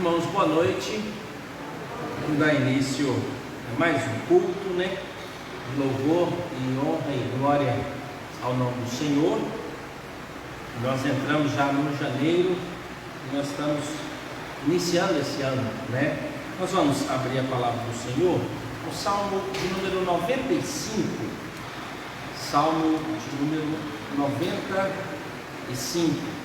Irmãos, boa noite. Vamos dar início a mais um culto, de louvor e honra e glória ao nome do Senhor. Nós entramos já no janeiro e nós estamos iniciando esse ano, Nós vamos abrir a palavra do Senhor no Salmo de número 95. Salmo de número 95.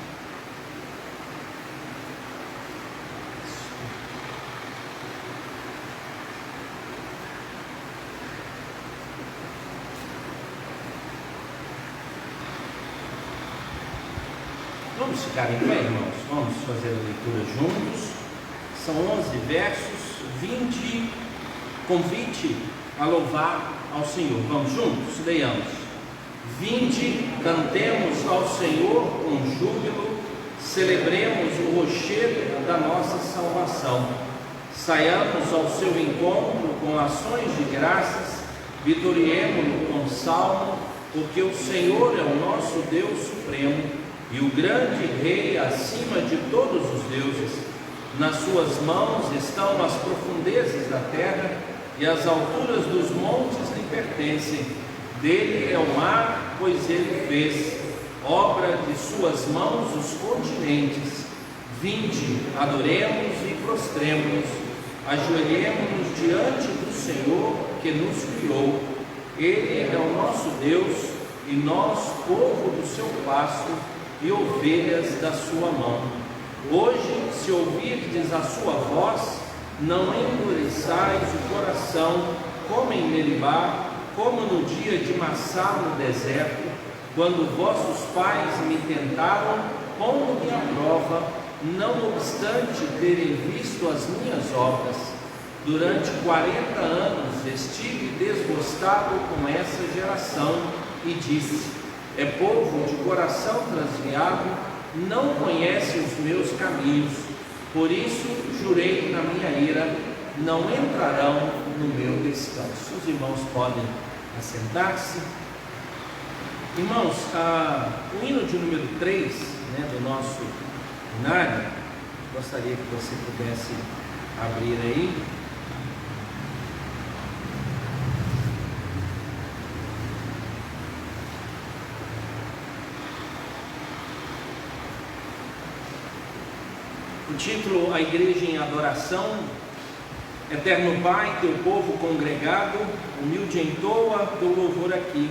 Vamos ficar em pé, irmãos? Vamos fazer a leitura juntos. São 11 versos, 20, convite a louvar ao Senhor. Vamos juntos? Leiamos. Vinde, cantemos ao Senhor com júbilo, celebremos o rochedo da nossa salvação. Saiamos ao seu encontro com ações de graças, vitoriemo-no com salmo, porque o Senhor é o nosso Deus supremo e o grande Rei acima de todos os deuses. Nas suas mãos estão as profundezas da terra, e as alturas dos montes lhe pertencem. Dele é o mar, pois ele fez, obra de suas mãos os continentes. Vinde, adoremos e prostremo-nos, ajoelhemo-nos diante do Senhor que nos criou. Ele é o nosso Deus, e nós, povo do seu pasto, e ovelhas da sua mão. Hoje, se ouvirdes a sua voz, não endureçais o coração, como em Meribá, como no dia de Massá no deserto, quando vossos pais me tentaram, pondo-me à prova, não obstante terem visto as minhas obras. Durante 40 anos estive desgostado com essa geração, e disse: é povo de coração transviado, não conhece os meus caminhos. Por isso jurei na minha ira, não entrarão no meu descanso. Os irmãos podem assentar-se. Irmãos, o hino de número 3, do nosso hinário, gostaria que você pudesse abrir aí. O título: A Igreja em Adoração. Eterno Pai, teu povo congregado, humilde em toa, teu louvor aqui.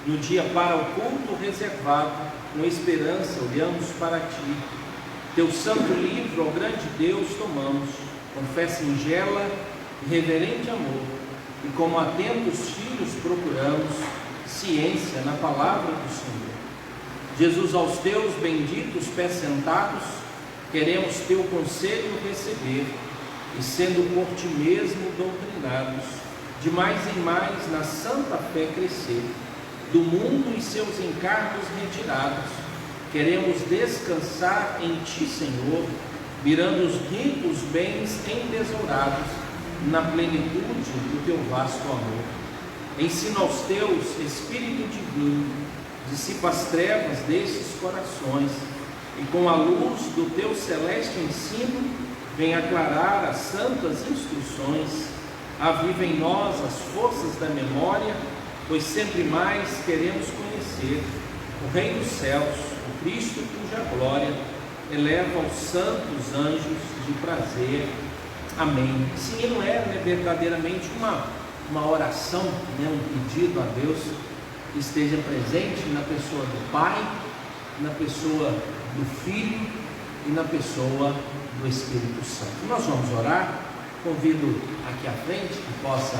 No dia para o culto reservado, com esperança olhamos para ti. Teu santo livro, ó grande Deus, tomamos, com fé singela e reverente amor, e como atentos filhos procuramos ciência na palavra do Senhor. Jesus, aos teus benditos pés sentados, queremos teu conselho receber, e sendo por ti mesmo doutrinados, de mais em mais na santa fé crescer, do mundo e seus encargos retirados, queremos descansar em ti, Senhor, mirando os ricos bens entesourados, na plenitude do teu vasto amor. Ensina aos teus, Espírito divino, dissipa as trevas destes corações, e com a luz do teu celeste ensino, vem aclarar as santas instruções. Aviva em nós as forças da memória, pois sempre mais queremos conhecer o Rei dos céus, o Cristo cuja glória eleva os santos anjos de prazer. Amém. Esse hino é verdadeiramente uma oração, um pedido a Deus que esteja presente na pessoa do Pai, na pessoa do Filho e na pessoa do Espírito Santo. Nós vamos orar. Convido aqui à frente que possa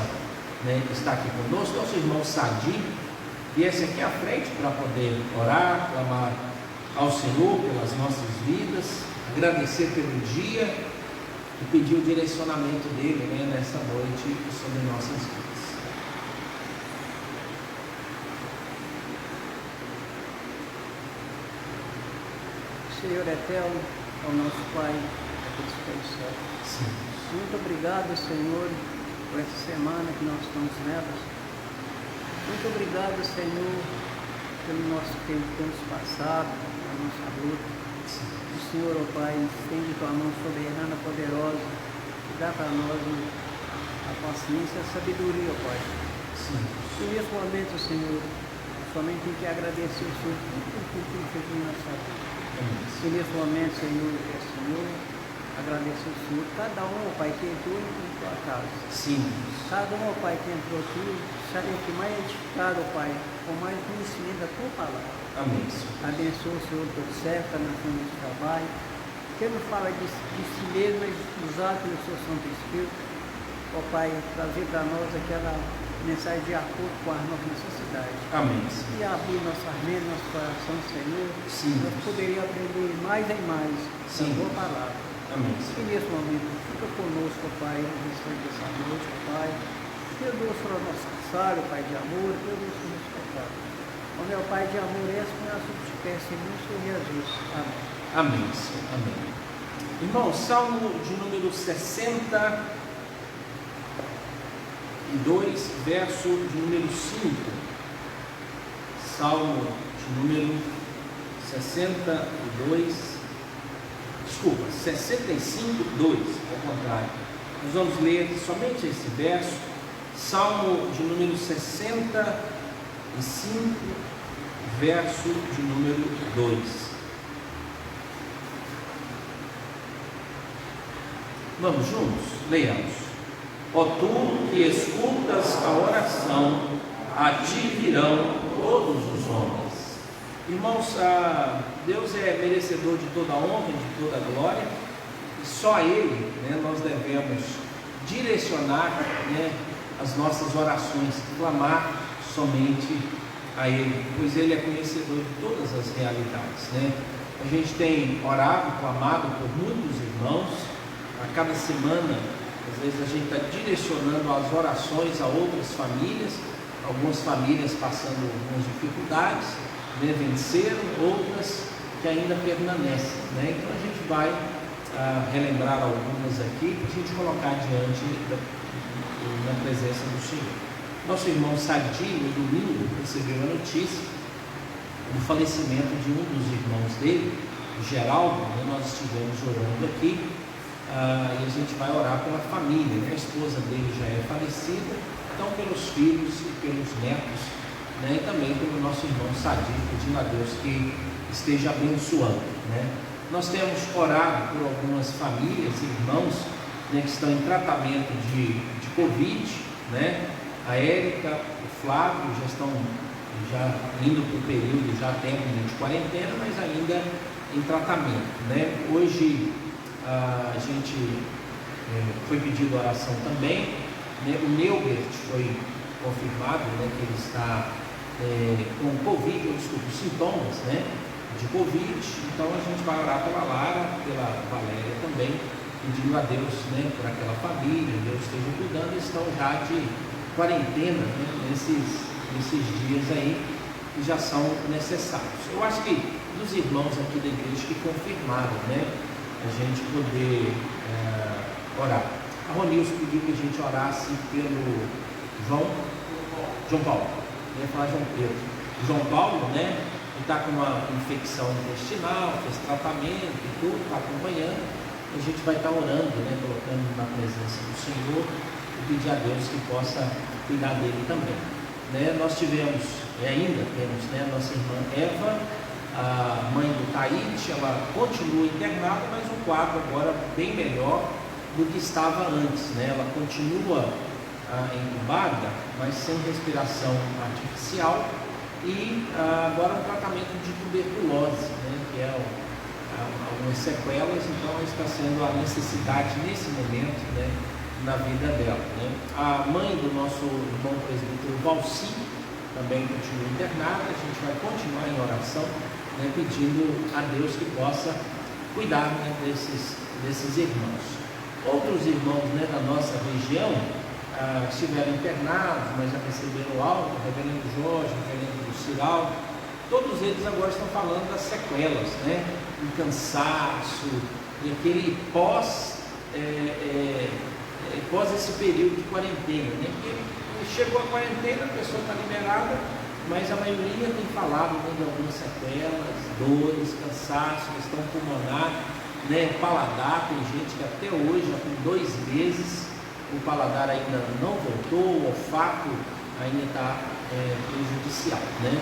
estar aqui conosco, nosso irmão Sadi, viesse aqui à frente para poder orar, clamar ao Senhor pelas nossas vidas, agradecer pelo dia e pedir o direcionamento dele nessa noite sobre nossas vidas. Senhor eterno, ao nosso Pai, aqueles que estão no céu. Sim. Muito obrigado, Senhor, por essa semana que nós estamos nela. Muito obrigado, Senhor, pelo nosso tempo que temos passado, pela nossa luta. Sim. O Senhor, ó Pai, estende tua mão soberana, poderosa, e dá para nós a paciência e a sabedoria, ó Pai. Sim. E nesse momento, Senhor, somente tem que agradecer o Senhor por tudo que tem feito na nossa vida. E nesse momento, Senhor, agradecer o Senhor, cada um, ó Pai, que entrou em tua casa. Sim. Cada um, ó Pai, que entrou aqui, sabe que mais edificado, ó Pai, com mais conhecimento da tua palavra. Amém, Senhor. Abençoa o Senhor todo certo, na forma de trabalho. Que não fala de si mesmo, mas usado pelo seu Santo Espírito. Ó Pai, trazer para nós aquela mensagem de acordo com as nossas necessidades. Amém, Senhor. E abrir nossa mente, nosso coração, Senhor. Sim. Nós poderíamos aprender mais e mais Sim. da tua palavra. Amém, E Senhor. nesse momento, fica conosco, ó Pai, no restante dessa noite, ó Pai. Perdoa o nosso sábio, Pai de amor, perdoa os nossos pecados. Ó meu Pai de amor, essa que nós te peço em Senhor Jesus. Amém. Amém, Senhor. Amém. Irmão, Salmo de número 62, verso de número 5. Salmo de número 65, 2, ao contrário. Nós vamos ler somente esse verso. Salmo de número 65, verso de número 2. Vamos juntos? Leiamos. Ó tu que escutas a oração, a ti virão todos os homens. Irmãos, Deus é merecedor de toda honra, de toda glória, e só a Ele, nós devemos direcionar, as nossas orações, clamar somente a Ele, pois Ele é conhecedor de todas as realidades. A gente tem orado, clamado por muitos irmãos. A cada semana, às vezes a gente está direcionando as orações a outras famílias, algumas famílias passando algumas dificuldades, venceram, outras que ainda permanecem. Então a gente vai relembrar algumas aqui para a gente colocar diante na presença do Senhor. Nosso irmão Sadi, no domingo, recebeu a notícia do falecimento de um dos irmãos dele, o Geraldo. Nós estivemos orando aqui. E a gente vai orar pela família, A esposa dele já é falecida, então pelos filhos e pelos netos, E também pelo nosso irmão Sadi, pedindo a Deus que esteja abençoando, Nós temos orado por algumas famílias, irmãos, que estão em tratamento de Covid, A Érica, o Flávio já estão indo para o período, já tempo de quarentena, mas ainda em tratamento, Hoje a gente foi pedido oração também, O Neubert foi confirmado, que ele está com Covid, sintomas, de Covid. Então a gente vai orar pela Lara, pela Valéria também, pedindo a Deus, por aquela família, Deus esteja cuidando. Eles estão já de quarentena, nesses dias aí que já são necessários. Eu acho que dos irmãos aqui da igreja que confirmaram, a gente poder orar. A Ronilson pediu que a gente orasse pelo João Paulo. Eu ia falar João Pedro. João Paulo, que está com uma infecção intestinal, fez tratamento e tudo, está acompanhando. A gente vai estar orando, colocando na presença do Senhor e pedir a Deus que possa cuidar dele também. Nós tivemos, e ainda temos, a nossa irmã Eva, a mãe do Taíte. Ela continua internada, mas o quadro agora bem melhor do que estava antes, Ela continua entubada, mas sem respiração artificial, e agora um tratamento de tuberculose, que é algumas sequelas. Então está sendo a necessidade nesse momento, na vida dela, A mãe do nosso irmão presbítero Valci também continua internada. A gente vai continuar em oração, pedindo a Deus que possa cuidar, desses irmãos. Outros irmãos, da nossa região estiveram internados, mas já receberam alta, o reverendo Jorge, o reverendo Luciral. Todos eles agora estão falando das sequelas, o cansaço, e aquele pós esse período de quarentena, Porque chegou a quarentena, a pessoa está liberada, mas a maioria tem falado, né, de algumas sequelas, dores, cansaço, questão pulmonar, né, paladar. Tem gente que até hoje, já com 2 meses, o paladar ainda não voltou, o olfato ainda está prejudicial, né?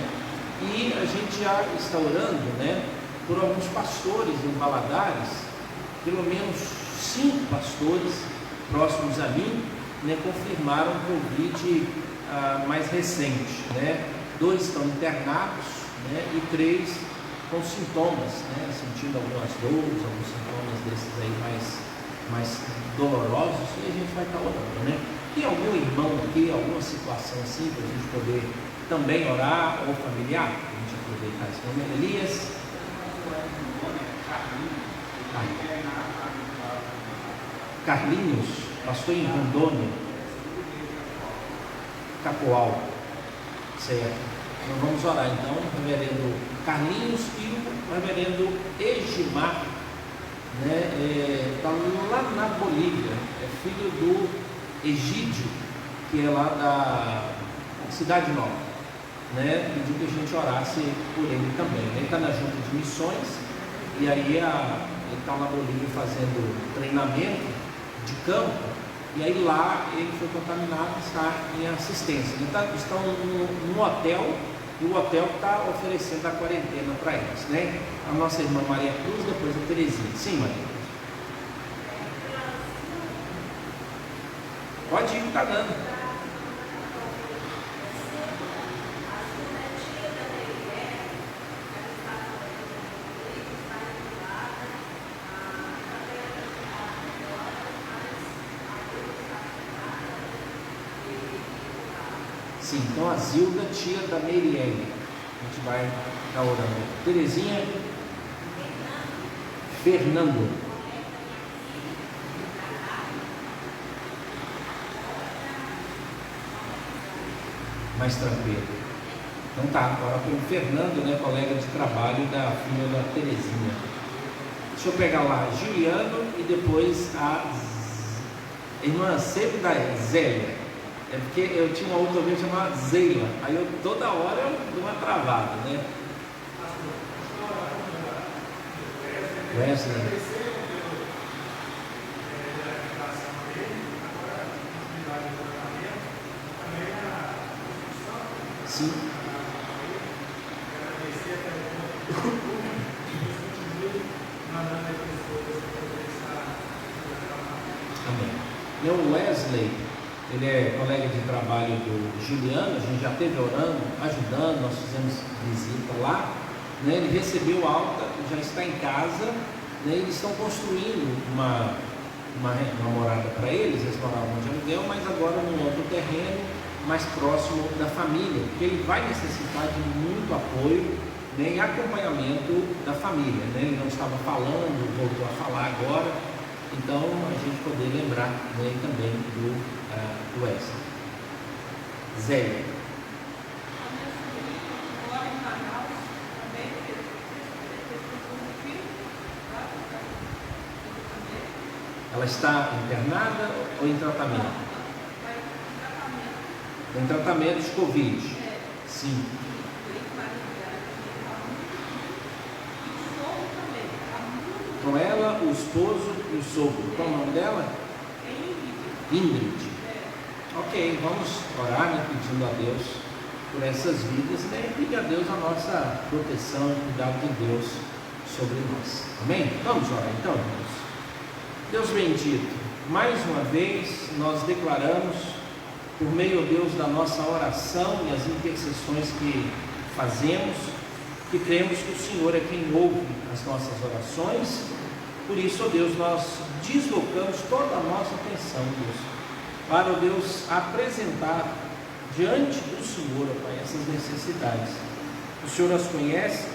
E a gente já está orando, né, por alguns pastores em Valadares. Pelo menos 5 pastores próximos a mim, né, confirmaram Covid mais recente, né? 2 estão internados, né, e 3 com sintomas, né, sentindo algumas dores, alguns sintomas desses aí mais dolorosos, e a gente vai estar orando, né? Tem algum irmão aqui, alguma situação assim, para a gente poder também orar, ou familiar? A gente aproveitar esse momento. Elias? Carlinhos, pastor em Rondônia, Capoal, certo? Então vamos orar então, o reverendo Carlinhos e o reverendo Egimar, né? Está lá na Bolívia, é filho do Egídio, que é lá da Cidade Nova, né? Pediu que a gente orasse por ele também. Ele está na junta de missões, e aí ele está na Bolívia fazendo treinamento de campo, e aí lá ele foi contaminado e está em assistência. Estão num hotel, e o hotel está oferecendo a quarentena para eles, né? A nossa irmã Maria Cruz, depois a Terezinha. Sim, Maria Cruz. Pode ir, está dando. Sim, então a Zilda, tia da Meirielle, a gente vai estar orando. Terezinha, Fernando. Mais tranquilo. Então tá, agora com o Fernando, né, colega de trabalho da filha da Terezinha. Deixa eu pegar lá Juliano e depois a irmã sempre da Zélia. É porque eu tinha uma outra vez chamada Zeila, aí eu toda hora eu dou uma travada, né? Wesley. Sim. Amém. E o Wesley, ele é colega de trabalho do Juliano, a gente já esteve orando, ajudando, nós fizemos visita lá, né? Ele recebeu alta, já está em casa, né? Eles estão construindo uma morada para eles moravam de aluguel, mas agora num outro terreno, mais próximo da família, porque ele vai necessitar de muito apoio, né, e acompanhamento da família, né? Ele não estava falando, voltou a falar agora, então a gente poder lembrar, né, também do Wesley. Zélia. Ela está internada ou em tratamento? Em tratamento de Covid. Sim. Com ela, o esposo e o sogro. Qual é o nome dela? Ingrid. Ok, vamos orar, né, pedindo a Deus por essas vidas, né, e pedir a Deus a nossa proteção e cuidado de Deus sobre nós. Amém? Vamos orar então, irmãos. Deus bendito, mais uma vez nós declaramos, por meio, ó Deus, da nossa oração e as intercessões que fazemos, que cremos que o Senhor é quem ouve as nossas orações. Por isso, ó Deus, nós deslocamos toda a nossa atenção, Deus, para, ó Deus, apresentar diante do Senhor, ó Pai, essas necessidades. O Senhor as conhece,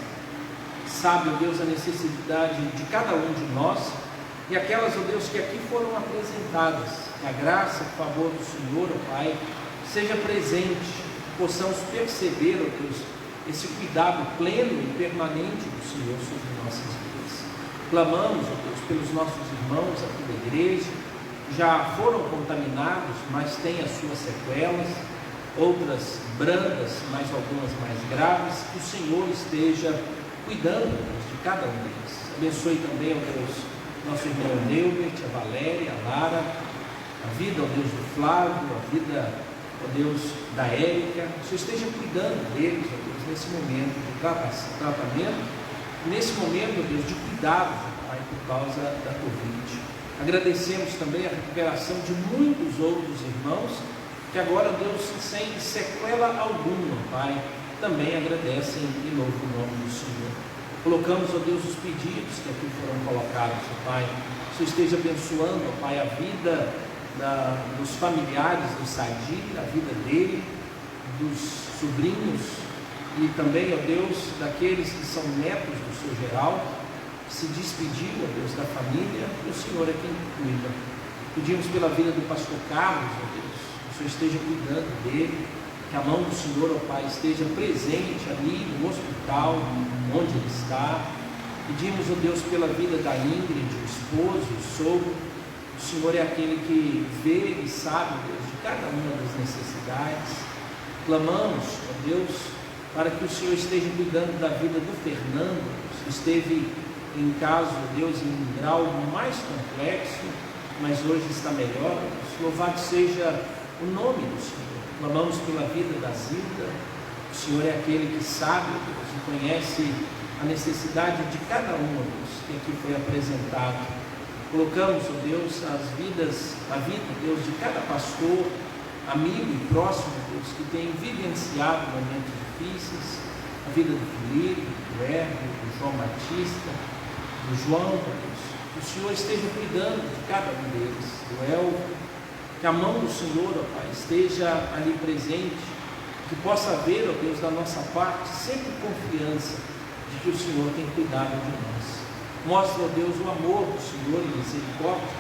sabe, ó Deus, a necessidade de cada um de nós, e aquelas, ó Deus, que aqui foram apresentadas. Que a graça, o favor do Senhor, ó Pai, seja presente, possamos perceber, ó Deus, esse cuidado pleno e permanente do Senhor sobre nossas vidas. Clamamos, ó Deus, pelos nossos irmãos aqui da igreja, que já foram contaminados, mas têm as suas sequelas, outras brandas, mas algumas mais graves, que o Senhor esteja cuidando de cada um deles. Abençoe também, ó Deus, nosso irmão Neubert, a Valéria, a Lara, a vida, ó Deus, do Flávio, a vida, ó Deus, da Érica. O Senhor esteja cuidando deles, ó Deus, nesse momento de tratamento, nesse momento, ó Deus, de cuidado, Pai, por causa da Covid. Agradecemos também a recuperação de muitos outros irmãos que agora, Deus, sem sequela alguma, Pai, também agradecem de novo o nome do Senhor. Colocamos, ó Deus, os pedidos que aqui foram colocados, ó Pai. O Senhor esteja abençoando, ó Pai, a vida dos familiares do Sadir, a vida dele, dos sobrinhos e também, ó Deus, daqueles que são netos do seu Geraldo, que se despediu, ó Deus, da família, e o Senhor é quem cuida. Pedimos pela vida do pastor Carlos, ó Deus, que o Senhor esteja cuidando dele, que a mão do Senhor, ó Pai, esteja presente ali no hospital, onde ele está. Pedimos, ó Deus, pela vida da Ingrid, o esposo, o sogro. O Senhor é aquele que vê e sabe, Deus, de cada uma das necessidades. Clamamos, ó Deus, para que o Senhor esteja cuidando da vida do Fernando, que esteve em caso, Deus, em um grau mais complexo, mas hoje está melhor. Louvado seja o nome do Senhor. Clamamos pela vida da Zilda. O Senhor é aquele que sabe, Deus, e conhece a necessidade de cada um, Deus, que aqui foi apresentado. Colocamos, ó Deus, a vida, Deus, de cada pastor, amigo e próximo, Deus, que tem vivenciado momentos difíceis, a vida do Felipe, do Hermes, do João Batista, do João, Deus. Que o Senhor esteja cuidando de cada um deles, do Elvio, que a mão do Senhor, ó Pai, esteja ali presente, que possa haver, ó Deus, da nossa parte, sempre confiança de que o Senhor tem cuidado de nós. Mostra, ó Deus, o amor do Senhor e misericórdia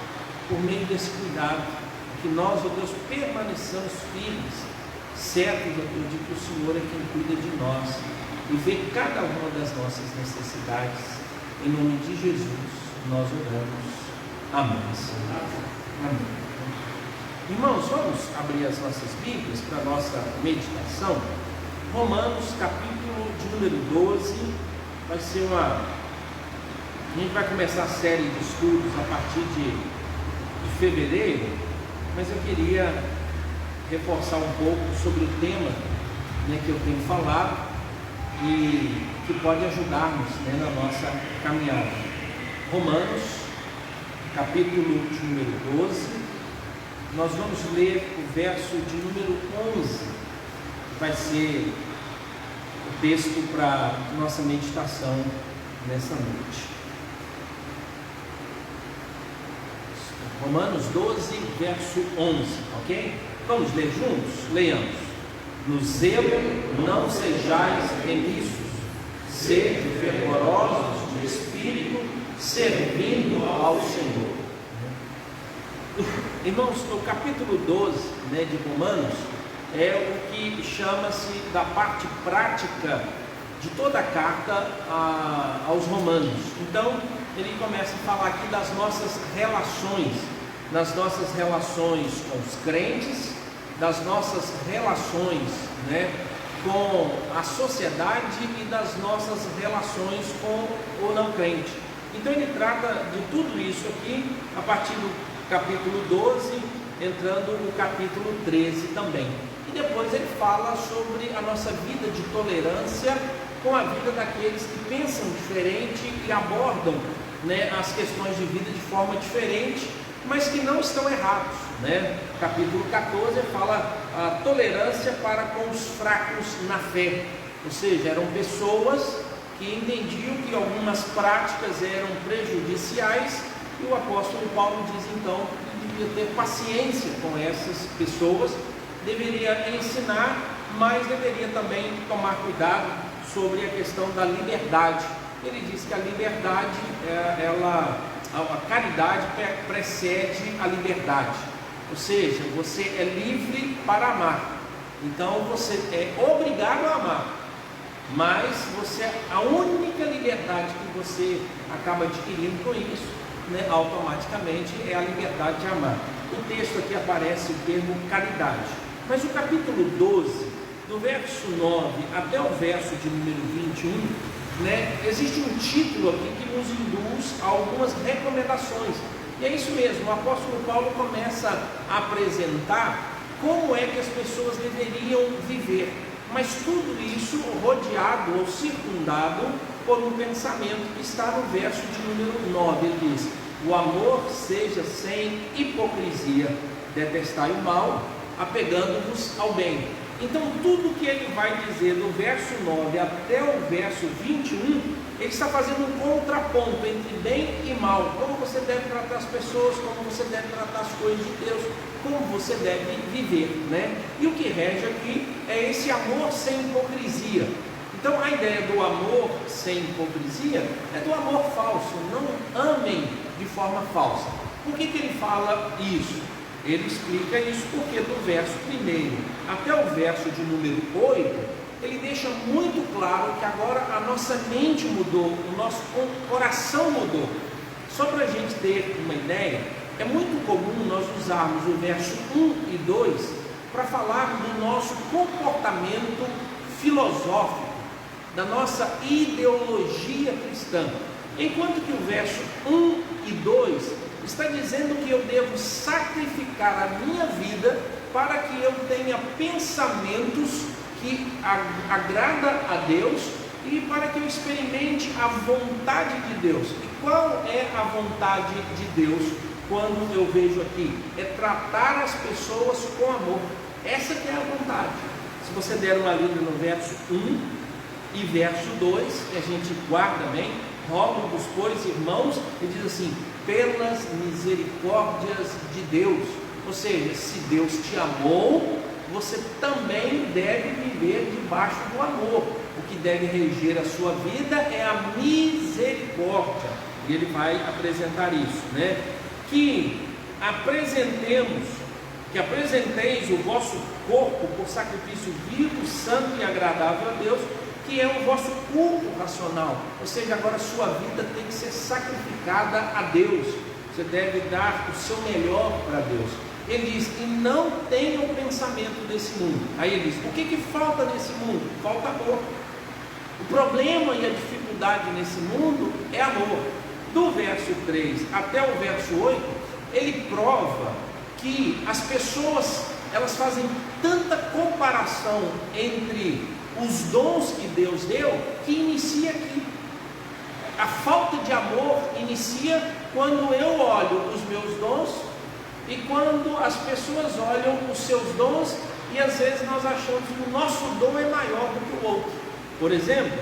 por meio desse cuidado, que nós, ó Deus, permaneçamos firmes, certos, ó Deus, de que o Senhor é quem cuida de nós e vê cada uma das nossas necessidades. Em nome de Jesus, nós oramos. Amém. Amém. Irmãos, vamos abrir as nossas Bíblias para a nossa meditação. Romanos, capítulo de número 12, vai ser a gente vai começar a série de estudos a partir de fevereiro, mas eu queria reforçar um pouco sobre o tema, que eu tenho falado e que pode ajudar-nos, na nossa caminhada. Romanos, capítulo de número 12, nós vamos ler o verso de número 11, que vai ser o texto para nossa meditação nessa noite. Romanos 12, verso 11, ok? Vamos ler juntos? Leiamos. No zelo não sejais remissos, sede fervorosos de espírito, servindo ao Senhor. Irmãos, no capítulo 12 de Romanos, é o que chama-se da parte prática de toda a carta aos romanos. Então, ele começa a falar aqui das nossas relações com os crentes, das nossas relações com a sociedade e das nossas relações com o não crente. Então ele trata de tudo isso aqui a partir do capítulo 12, entrando no capítulo 13 também. E depois ele fala sobre a nossa vida de tolerância com a vida daqueles que pensam diferente e abordam as questões de vida de forma diferente, mas que não estão errados. Capítulo 14 fala a tolerância para com os fracos na fé, ou seja, eram pessoas que entendiam que algumas práticas eram prejudiciais, e o apóstolo Paulo diz então que devia ter paciência com essas pessoas, deveria ensinar, mas deveria também tomar cuidado sobre a questão da liberdade. Ele diz que a liberdade, a caridade precede a liberdade, ou seja, você é livre para amar, então você é obrigado a amar, mas a única liberdade que você acaba adquirindo com isso, automaticamente, é a liberdade de amar. No texto aqui aparece o termo caridade, Mas o capítulo 12, do verso 9 até o verso de número 21, existe um título aqui que nos induz a algumas recomendações. E é isso mesmo, o apóstolo Paulo começa a apresentar como é que as pessoas deveriam viver, mas tudo isso rodeado ou circundado por um pensamento que está no verso de número 9. Ele diz: o amor seja sem hipocrisia, detestai o mal, apegando-vos ao bem. Então tudo que ele vai dizer do verso 9 até o verso 21, ele está fazendo um contraponto entre bem e mal, como você deve tratar as pessoas, como você deve tratar as coisas de Deus, como você deve viver, E o que rege aqui é esse amor sem hipocrisia. Então a ideia do amor sem hipocrisia é do amor falso. Não amem de forma falsa. Por que ele fala isso? Ele explica isso porque do verso 1 até o verso de número 8, ele deixa muito claro que agora a nossa mente mudou, o nosso coração mudou. Só para a gente ter uma ideia, é muito comum nós usarmos o verso 1 e 2 para falar do nosso comportamento filosófico, da nossa ideologia cristã, enquanto que o verso 1 e 2 está dizendo que eu devo sacrificar a minha vida para que eu tenha pensamentos que agrada a Deus e para que eu experimente a vontade de Deus. E qual é a vontade de Deus quando eu vejo aqui? É tratar as pessoas com amor. Essa que é a vontade. Se você der uma lida no verso 1 e verso 2, que a gente guarda bem, rogo-vos, pois, irmãos, ele diz assim: pelas misericórdias de Deus. Ou seja, se Deus te amou, você também deve viver debaixo do amor. O que deve reger a sua vida é a misericórdia. E ele vai apresentar isso, Que apresenteis o vosso corpo por sacrifício vivo, santo e agradável a Deus, que é o vosso culto racional. Ou seja, agora a sua vida tem que ser sacrificada a Deus. Você deve dar o seu melhor para Deus. Ele diz: e não tenha o pensamento desse mundo. Aí ele diz: o que falta nesse mundo? Falta amor. O problema e a dificuldade nesse mundo é amor. Do verso 3 até o verso 8, ele prova que as pessoas, elas fazem tanta comparação entre os dons que Deus deu, que inicia aqui. A falta de amor inicia quando eu olho os meus dons e quando as pessoas olham os seus dons, e às vezes nós achamos que o nosso dom é maior do que o outro. Por exemplo,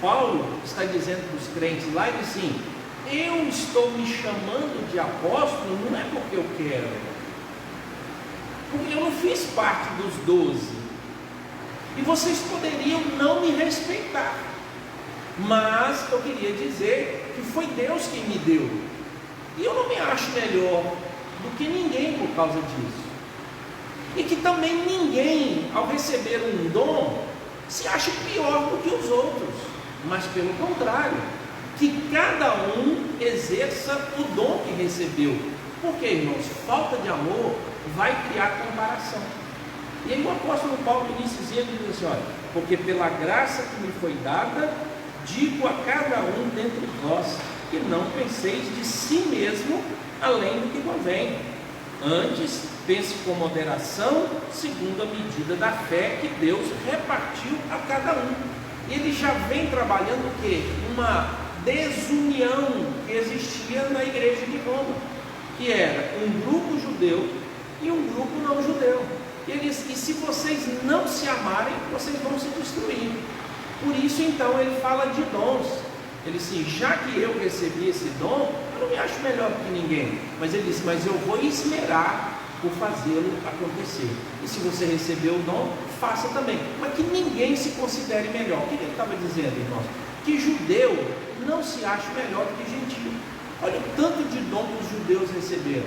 Paulo está dizendo para os crentes lá, ele diz assim: eu estou me chamando de apóstolo não é porque eu quero, porque eu não fiz parte dos 12, e vocês poderiam não me respeitar, mas eu queria dizer que foi Deus quem me deu, e eu não me acho melhor do que ninguém por causa disso, e que também ninguém, ao receber um dom, se acha pior do que os outros, mas pelo contrário, que cada um exerça o dom que recebeu. Porque, irmãos, falta de amor vai criar comparação. E aí o apóstolo Paulo início diz assim: olha, porque pela graça que me foi dada, digo a cada um dentre vós, que não penseis de si mesmo além do que convém. Antes, pense com moderação, segundo a medida da fé que Deus repartiu a cada um. Ele já vem trabalhando o quê? Uma desunião que existia na igreja de Roma, que era um grupo judeu e um grupo não judeu. E ele diz: e se vocês não se amarem, vocês vão se destruir. Por isso então ele fala de dons. Ele diz assim: já que eu recebi esse dom, eu não me acho melhor do que ninguém, mas ele diz: mas eu vou esmerar por fazê-lo acontecer. E se você recebeu o dom, faça também, mas que ninguém se considere melhor. O que ele estava dizendo, irmãos? Que judeu não se acha melhor do que gentio. Olha o tanto de dom que os judeus receberam,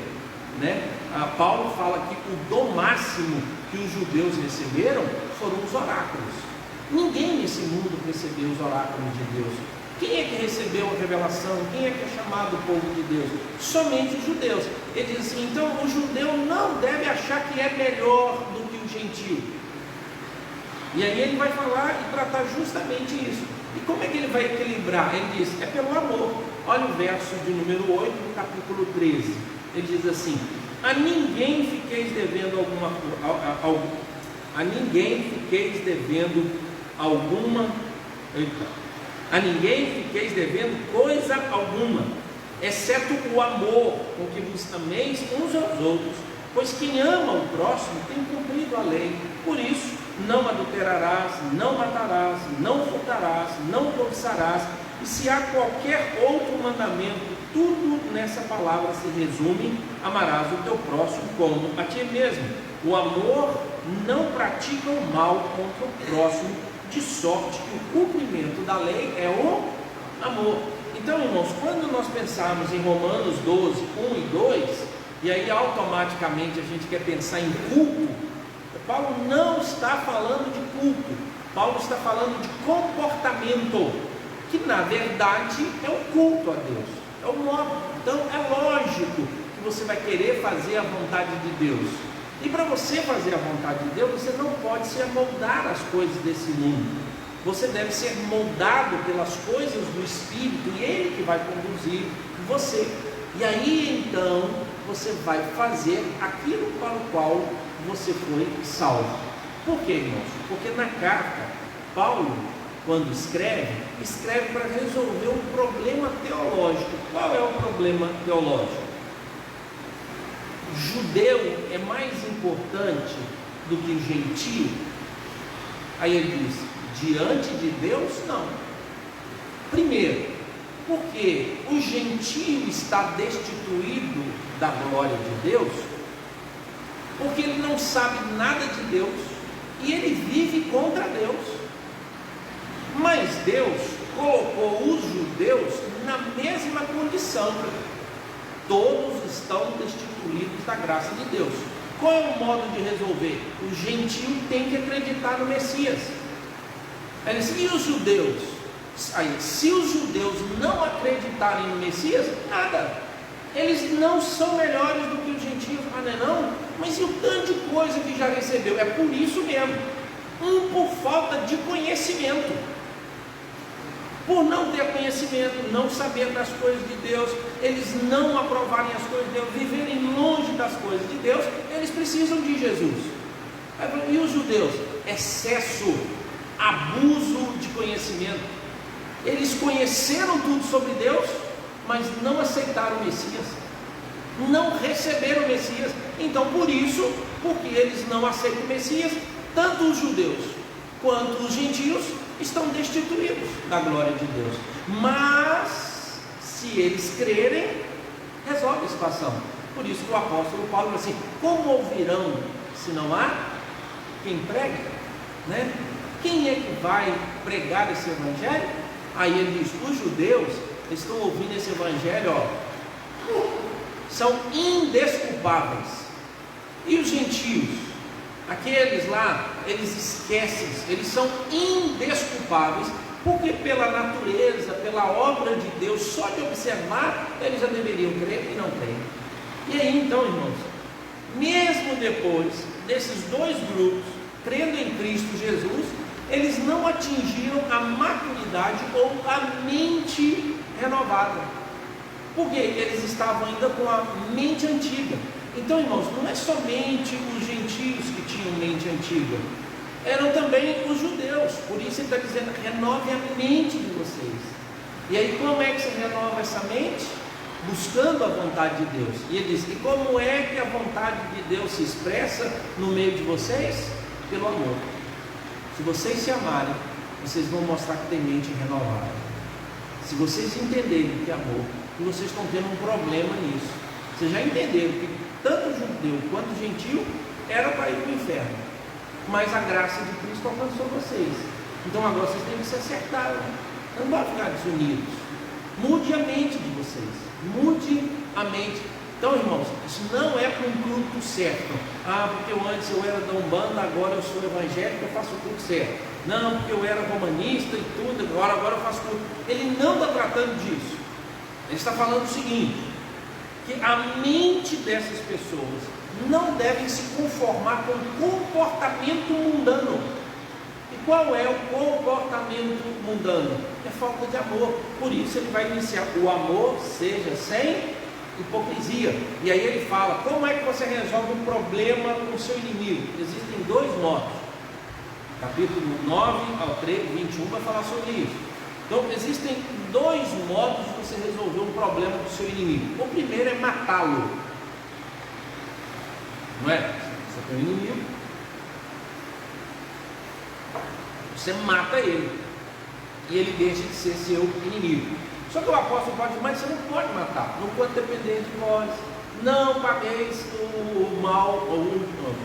Paulo fala que o dom máximo que os judeus receberam foram os oráculos. Ninguém nesse mundo recebeu os oráculos de Deus. Quem é que recebeu a revelação? Quem é que é chamado o povo de Deus? Somente os judeus. Ele diz assim: então o judeu não deve achar que é melhor do que o gentil. E aí ele vai falar e tratar justamente isso. E como é que ele vai equilibrar? Ele diz, é pelo amor. Olha o verso de número 8 do capítulo 13. Ele diz assim: a ninguém fiqueis devendo a ninguém fiqueis devendo coisa alguma, exceto o amor com que vos ameis uns aos outros, pois quem ama o próximo tem cumprido a lei. Por isso, não adulterarás, não matarás, não furtarás, não cobiçarás, e se há qualquer outro mandamento, tudo nessa palavra se resume: amarás o teu próximo como a ti mesmo. O amor não pratica o mal contra o próximo, de sorte que o cumprimento da lei é o amor. Então, irmãos, quando nós pensarmos em Romanos 12, 1 e 2, e aí automaticamente a gente quer pensar em culto, Paulo não está falando de culto, Paulo está falando de comportamento, que na verdade é o culto a Deus, é o modo. Então é lógico que você vai querer fazer a vontade de Deus, e para você fazer a vontade de Deus, você não pode se amoldar às coisas desse mundo, você deve ser moldado pelas coisas do Espírito, e Ele que vai conduzir você, e aí então você vai fazer aquilo para o qual você foi salvo. Por quê, irmãos? Porque na carta, Paulo, quando escreve para resolver um problema teológico. Qual é o problema teológico? Judeu é mais importante do que gentio? Aí ele diz, diante de Deus, não. Primeiro, porque o gentio está destituído da glória de Deus, porque ele não sabe nada de Deus, e ele vive contra Deus. Mas Deus colocou os judeus na mesma condição. Todos estão destituídos da graça de Deus. Qual é o modo de resolver? O gentio tem que acreditar no Messias. E os judeus? Se os judeus não acreditarem no Messias, nada. Eles não são melhores do que os gentios, não? Mas e o tanto de coisa que já recebeu? É por isso mesmo. Por falta de conhecimento. Por não ter conhecimento, não saber das coisas de Deus, eles não aprovarem as coisas de Deus, viverem longe das coisas de Deus, eles precisam de Jesus. E os judeus? Excesso, abuso de conhecimento. Eles conheceram tudo sobre Deus, mas não aceitaram o Messias, não receberam o Messias. Então, por isso, porque eles não aceitam o Messias, tanto os judeus quanto os gentios estão destituídos da glória de Deus. Mas, se eles crerem, resolve a situação. Por isso que o apóstolo Paulo diz assim: como ouvirão se não há quem pregue? Quem é que vai pregar esse evangelho? Aí ele diz, os judeus estão ouvindo esse evangelho, são indesculpáveis. E os gentios, aqueles lá, eles esquecem, eles são indesculpáveis, porque pela natureza, pela obra de Deus, só de observar, eles já deveriam crer e não creem. E aí então, irmãos, mesmo depois desses dois grupos crendo em Cristo Jesus, eles não atingiram a maturidade ou a mente renovada, porque eles estavam ainda com a mente antiga. Então, irmãos, não é somente os gentios que tinham mente antiga, eram também os judeus. Por isso ele está dizendo, renove a mente de vocês. E aí como é que se renova essa mente? Buscando a vontade de Deus. E ele diz, e como é que a vontade de Deus se expressa no meio de vocês? Pelo amor. Se vocês se amarem, vocês vão mostrar que tem mente renovada. Se vocês entenderem que é amor, e vocês estão tendo um problema nisso, vocês já entenderam que tanto judeu quanto gentil era para ir para o inferno, mas a graça de Cristo alcançou vocês. Então agora vocês têm que se acertar, não vão ficar desunidos. Mude a mente de vocês, mude a mente. Então, irmãos, isso não é para um culto certo. Porque antes eu era da Umbanda, agora eu sou evangélico, eu faço tudo certo. Não, porque eu era romanista e tudo, agora eu faço tudo. Ele não está tratando disso. Ele está falando o seguinte, que a mente dessas pessoas não devem se conformar com o comportamento mundano. E qual é o comportamento mundano? É falta de amor. Por isso ele vai iniciar: o amor seja sem hipocrisia. E aí ele fala: como é que você resolve um problema com o seu inimigo? Existem dois modos. Capítulo 9 ao 21 vai falar sobre isso. Então existem dois modos de você resolver um problema com o seu inimigo. O primeiro é matá-lo. Não é? Você tem um inimigo, você mata ele, e ele deixa de ser seu inimigo. Só que o apóstolo pode dizer: mas você não pode matar, não pode depender de vós. Não pagueis o mal,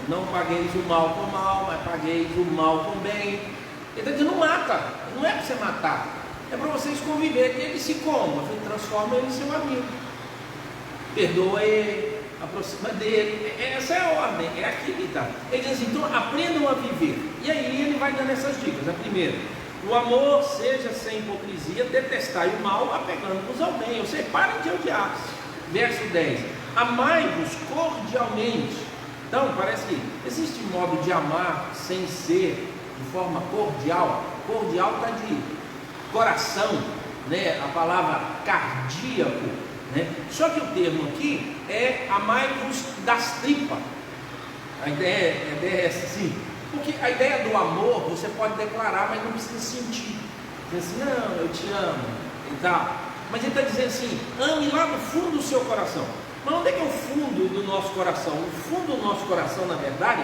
não pagueis o mal com mal, mas pagueis o mal com bem. Ele está dizendo: não mata, não é para você matar, é para vocês conviverem. Ele se transforma ele em seu amigo, perdoa ele, aproxima dele. Essa é a ordem, é aqui que está. Ele diz assim: então aprendam a viver. E aí ele vai dando essas dicas. A primeira: o amor seja sem hipocrisia, detestai o mal, apegando-vos ao bem. Ou seja, parem de odiar-se. Verso 10: amai-vos cordialmente. Então parece que existe modo de amar sem ser de forma cordial. Cordial está de coração, né? A palavra cardíaco, né? Só que o termo aqui é amai-vos das tripas. A ideia é essa, sim. Porque a ideia do amor você pode declarar, mas não precisa sentir. Diz assim: não, eu te amo e tal. Mas ele está dizendo assim: ame lá no fundo do seu coração. Mas onde é que é o fundo do nosso coração? O fundo do nosso coração, na verdade,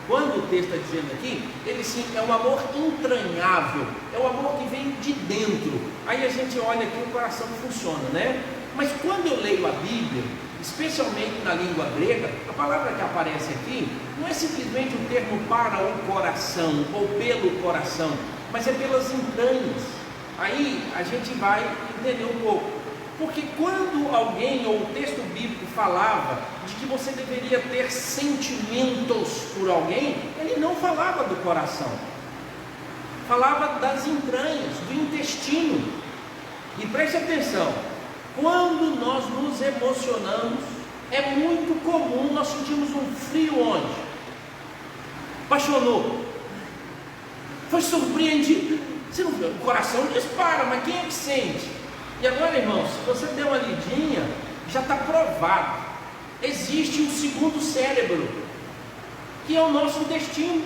quando o texto está dizendo aqui, ele sim é um amor entranhável, é um amor que vem de dentro. Aí a gente olha aqui, o coração funciona, né? Mas quando eu leio a Bíblia, especialmente na língua grega, a palavra que aparece aqui não é simplesmente um termo para o coração ou pelo coração, mas é pelas entranhas. Aí a gente vai entender um pouco. Porque quando alguém, ou o texto bíblico falava de que você deveria ter sentimentos por alguém, ele não falava do coração, falava das entranhas, do intestino. E preste atenção: quando nós nos emocionamos, é muito comum nós sentirmos um frio onde? Apaixonou, foi surpreendido. Você não, o coração dispara, mas quem é que sente? E agora, irmãos, se você der uma lidinha, já está provado. Existe um segundo cérebro, que é o nosso intestino.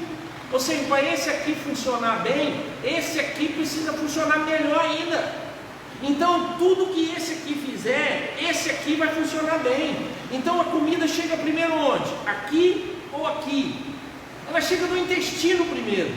Ou seja, para esse aqui funcionar bem, esse aqui precisa funcionar melhor ainda. Então, tudo que esse aqui fizer, esse aqui vai funcionar bem. Então, a comida chega primeiro onde? Aqui ou aqui? Ela chega no intestino primeiro.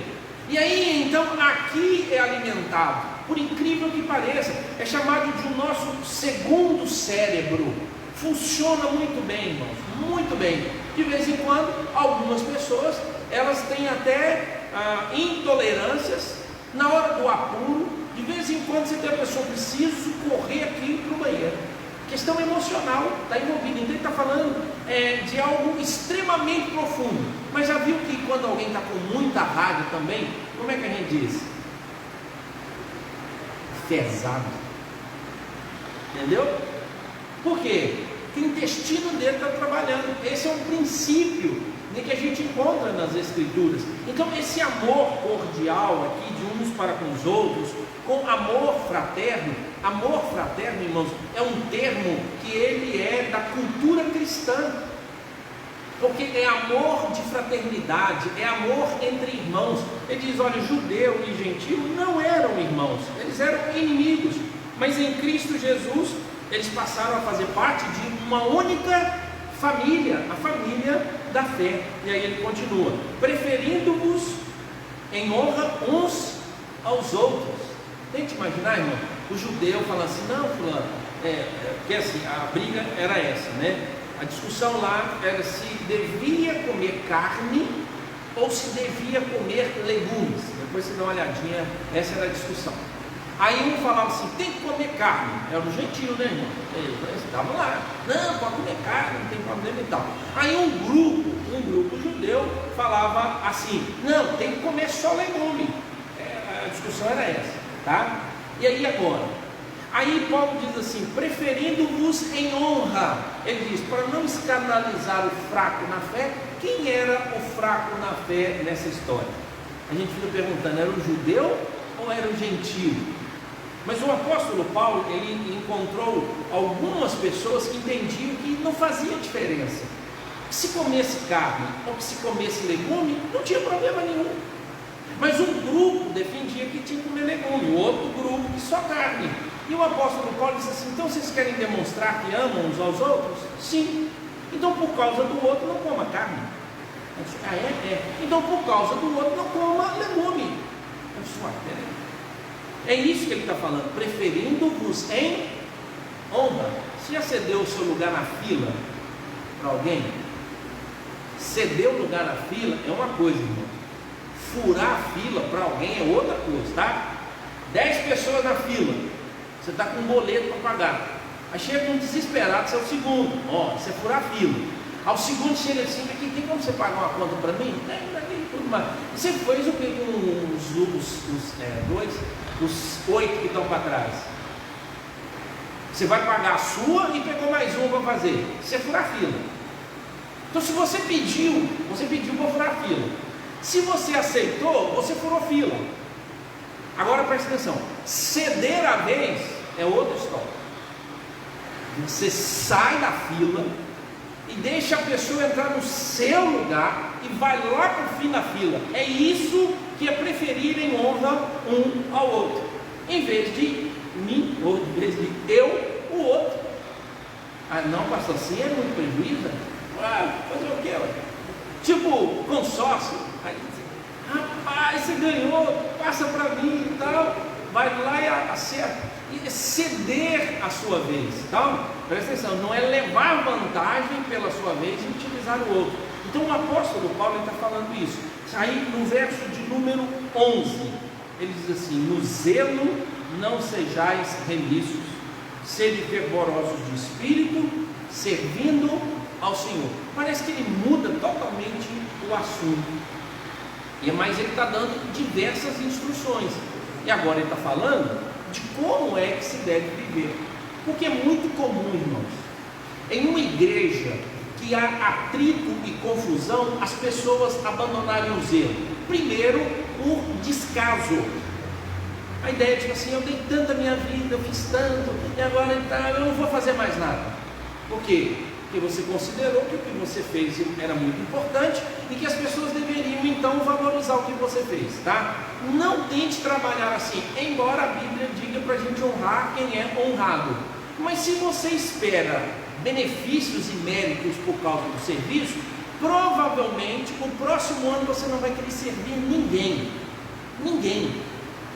E aí, então, aqui é alimentado. Por incrível que pareça, é chamado de o nosso segundo cérebro. Funciona muito bem, irmãos, muito bem. De vez em quando, algumas pessoas, elas têm até intolerâncias na hora do apuro. De vez em quando você tem a pessoa: preciso correr aqui para o banheiro. Questão emocional está envolvida. Então ele está falando de algo extremamente profundo. Mas já viu que quando alguém está com muita raiva também, como é que a gente diz? Pesado. Entendeu? Por quê? Porque o intestino dele está trabalhando. Esse é um princípio que a gente encontra nas Escrituras. Então esse amor cordial aqui de uns para com os outros, com amor fraterno, irmãos, é um termo que ele é da cultura cristã. Porque é amor de fraternidade, é amor entre irmãos. Ele diz: olha, judeu e gentio não eram irmãos, eles eram inimigos, mas em Cristo Jesus eles passaram a fazer parte de uma única família, a família da fé. E aí ele continua: preferindo-vos em honra uns aos outros. Tente imaginar, irmão, o judeu falando assim: não, fulano, porque assim, a briga era essa, né? A discussão lá era se devia comer carne ou se devia comer legumes. Depois você dá uma olhadinha, essa era a discussão. Aí um falava assim: tem que comer carne. Era um gentil, né, irmão? Eles estavam lá: não, pode comer carne, não tem problema e tal. Aí um grupo judeu falava assim: não, tem que comer só legume. A discussão era essa, tá? E aí agora? Aí Paulo diz assim, preferindo-vos em honra. Ele diz, para não escandalizar o fraco na fé. Quem era o fraco na fé nessa história? A gente fica perguntando, era o judeu ou era o gentio? Mas o apóstolo Paulo, ele encontrou algumas pessoas que entendiam que não fazia diferença. Que se comesse carne ou que se comesse legume, não tinha problema nenhum. Mas um grupo defendia que tinha que comer legume, o outro grupo que só carne. E o apóstolo Paulo disse assim, então vocês querem demonstrar que amam uns aos outros? Sim. Então por causa do outro não coma carne. Ah, é? Então por causa do outro não coma legume. É isso que ele está falando, preferindo-vos em honra. Você já cedeu o seu lugar na fila para alguém? Ceder o lugar na fila é uma coisa, irmão. Furar a fila para alguém é outra coisa, tá? 10 pessoas na fila, você está com um boleto para pagar. Aí chega um desesperado, você é o segundo. Você furar a fila. Ao segundo chega assim, aqui tem como você pagar uma conta para mim? Tudo mais. Você fez o que os 8 que estão para trás? Você vai pagar a sua e pegou mais uma para fazer. Você é furar a fila. Então se você pediu para furar a fila. Se você aceitou, você furou fila. Agora presta atenção, ceder a vez é outra história. Você sai da fila e deixa a pessoa entrar no seu lugar e vai lá para o fim da fila. É isso que é preferir em honra um ao outro, em vez de mim, ou em vez de eu, o outro. Ah não, pastor, assim é muito prejuízo. Fazer o quê? Tipo consórcio. Aí, rapaz, você ganhou, passa para mim e tal. Vai lá e acerta. E ceder a sua vez. Então, presta atenção, não é levar vantagem pela sua vez e utilizar o outro. Então o apóstolo Paulo está falando isso. Aí no verso de número 11, ele diz assim, no zelo não sejais remissos, sede fervorosos de espírito, servindo ao Senhor. Parece que ele muda totalmente o assunto. Mas ele está dando diversas instruções. E agora ele está falando de como é que se deve viver. Porque é muito comum, irmãos, em uma igreja que há atrito e confusão, as pessoas abandonarem o zelo. Primeiro, por descaso. A ideia é tipo assim, eu dei tanta minha vida, eu fiz tanto, e agora então eu não vou fazer mais nada. Por quê? Porque você considerou que o que você fez era muito importante e que as pessoas deveriam então valorizar o que você fez, tá? Não tente trabalhar assim, embora a Bíblia diga para a gente honrar quem é honrado. Mas se você espera benefícios e méritos por causa do serviço, provavelmente o próximo ano você não vai querer servir ninguém.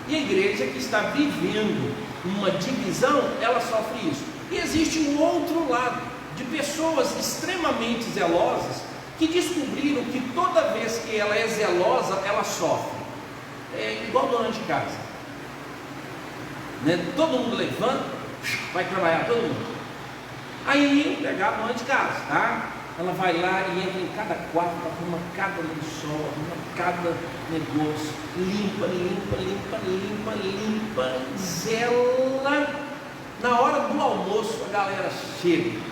E a igreja que está vivendo uma divisão, ela sofre isso. E existe um outro lado, de pessoas extremamente zelosas, que descobriram que toda vez que ela é zelosa, ela sofre. É igual dona de casa, né? Todo mundo levanta, vai trabalhar, todo mundo. Aí pegar a dona de casa, tá? Ela vai lá e entra em cada quarto, arruma cada lençol, arruma cada negócio, limpa, zela. Na hora do almoço a galera chega,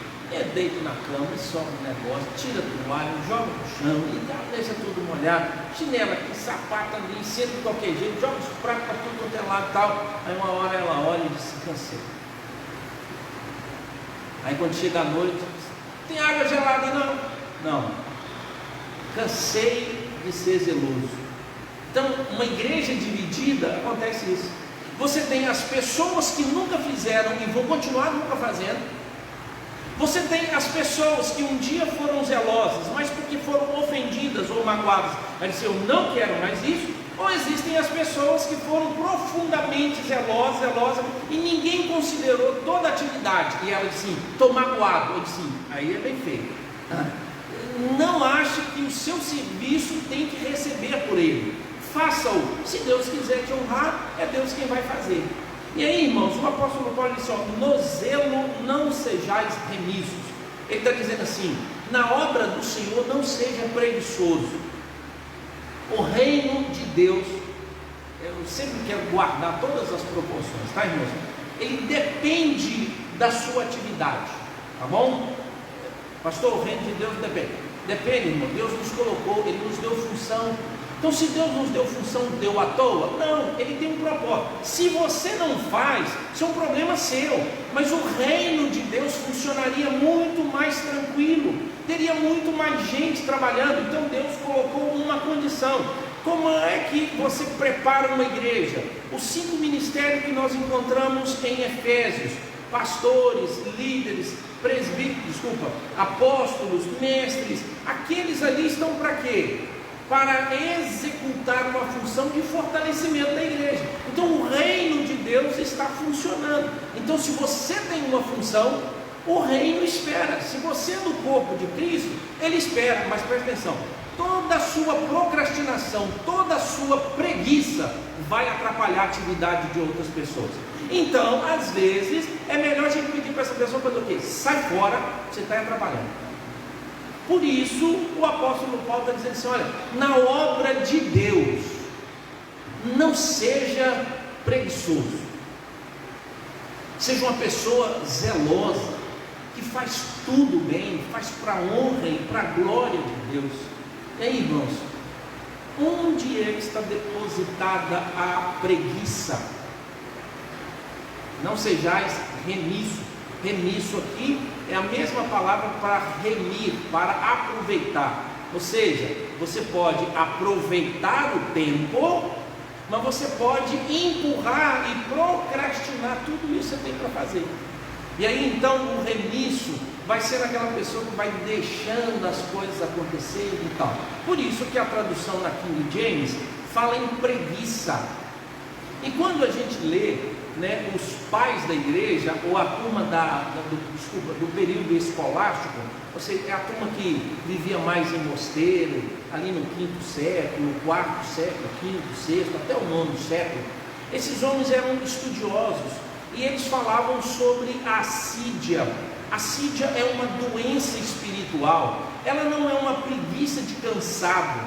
deita na cama e sobe o negócio, tira a toalha, joga no chão e deixa tudo molhado, chinela aqui, sapato ali, senta de qualquer jeito, joga os pratos para tudo quanto é lado e tal. Aí uma hora ela olha e diz, cansei. Aí quando chega a noite, tem água gelada? Não, cansei de ser zeloso. Então uma igreja dividida, acontece isso. Você tem as pessoas que nunca fizeram e vão continuar nunca fazendo. Você tem as pessoas que um dia foram zelosas, mas porque foram ofendidas ou magoadas, ela disse, eu não quero mais isso. Ou existem as pessoas que foram profundamente zelosas, e ninguém considerou toda a atividade, e ela disse, estou magoado. Eu disse, aí é bem feito. Não ache que o seu serviço tem que receber por ele. Faça-o. Se Deus quiser te honrar, é Deus quem vai fazer. E aí, irmãos, o apóstolo Paulo disse, no zelo não sejais remissos. Ele está dizendo assim, na obra do Senhor não seja preguiçoso. O reino de Deus, eu sempre quero guardar todas as proporções, tá, irmãos? ele depende da sua atividade, tá bom? Pastor, o reino de Deus depende, irmão. Deus nos colocou, Ele nos deu função. Então, se Deus nos deu função, deu à toa? Não, Ele tem um propósito. Se você não faz, isso é um problema seu. Mas o reino de Deus funcionaria muito mais tranquilo, teria muito mais gente trabalhando. Então Deus colocou uma condição. Como é que você prepara uma igreja? Os 5 ministérios que nós encontramos em Efésios: pastores, líderes, presbíteros, apóstolos, mestres. Aqueles ali estão para quê? Para executar uma função de fortalecimento da igreja. Então o reino de Deus está funcionando. Então, se você tem uma função, o reino espera. Se você é do corpo de Cristo, ele espera. Mas presta atenção, toda a sua procrastinação, toda a sua preguiça vai atrapalhar a atividade de outras pessoas. Então, às vezes, é melhor a gente pedir para essa pessoa fazer o quê? Sai fora, você está atrapalhando. Por isso, o apóstolo Paulo está dizendo assim: olha, na obra de Deus, não seja preguiçoso, seja uma pessoa zelosa, que faz tudo bem, faz para a honra e para a glória de Deus. E aí, irmãos, onde é que está depositada a preguiça? Não sejais remisso. Remisso aqui é a mesma palavra para remir, para aproveitar. Ou seja, você pode aproveitar o tempo, mas você pode empurrar e procrastinar. Tudo isso você tem para fazer. E aí então o remisso vai ser aquela pessoa que vai deixando as coisas acontecerem e tal. Por isso que a tradução na King James fala em preguiça. E quando a gente lê, né, os pais da igreja, ou a turma do período escolástico, ou seja, é a turma que vivia mais em mosteiro, ali no 5º século, no 4º século, 5º, 6º, até o 9º século. Esses homens eram estudiosos e eles falavam sobre a assídia. A assídia é uma doença espiritual, ela não é uma preguiça de cansado.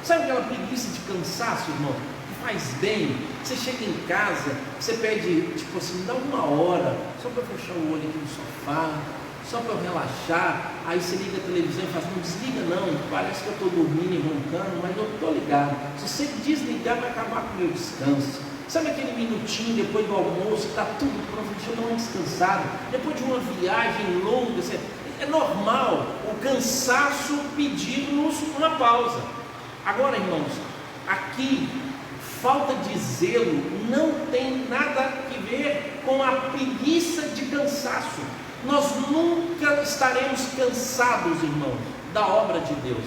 Sabe aquela preguiça de cansaço, irmão? Faz bem. Você chega em casa, você pede, tipo assim, me dá 1 hora, só para eu fechar o olho aqui no sofá, só para eu relaxar. Aí você liga a televisão e fala: não desliga não, parece que eu estou dormindo e roncando, mas eu estou ligado. Se você desligar, vai acabar com o meu descanso. Sabe aquele minutinho depois do almoço, está tudo pronto, deixa eu dar uma descansada, depois de uma viagem longa, é normal o cansaço pedir-nos uma pausa. Agora, irmãos, aqui falta de zelo não tem nada a ver com a preguiça de cansaço. Nós nunca estaremos cansados, irmãos, da obra de Deus.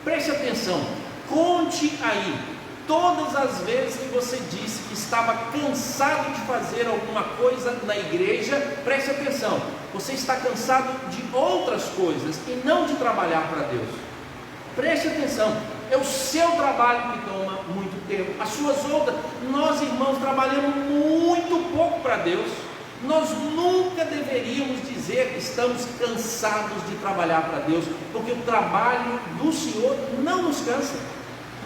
Preste atenção, conte aí todas as vezes que você disse que estava cansado de fazer alguma coisa na igreja. Preste atenção, você está cansado de outras coisas e não de trabalhar para Deus. Preste atenção, é o seu trabalho que toma muito tempo, as suas outras. Nós, irmãos, trabalhamos muito pouco para Deus. Nós nunca deveríamos dizer que estamos cansados de trabalhar para Deus, porque o trabalho do Senhor não nos cansa.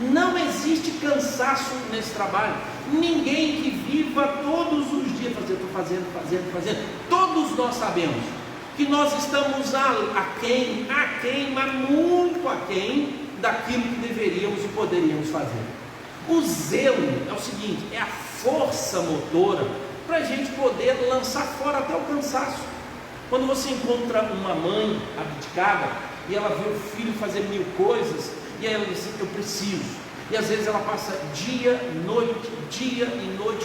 Não existe cansaço nesse trabalho. Ninguém que viva todos os dias estou fazendo. Todos nós sabemos que nós estamos aquém, mas muito aquém daquilo que deveríamos e poderíamos fazer. O zelo é o seguinte, é a força motora para a gente poder lançar fora até o cansaço. Quando você encontra uma mãe abdicada e ela vê o filho fazer 1000 coisas, e aí ela diz: eu preciso. E às vezes ela passa dia e noite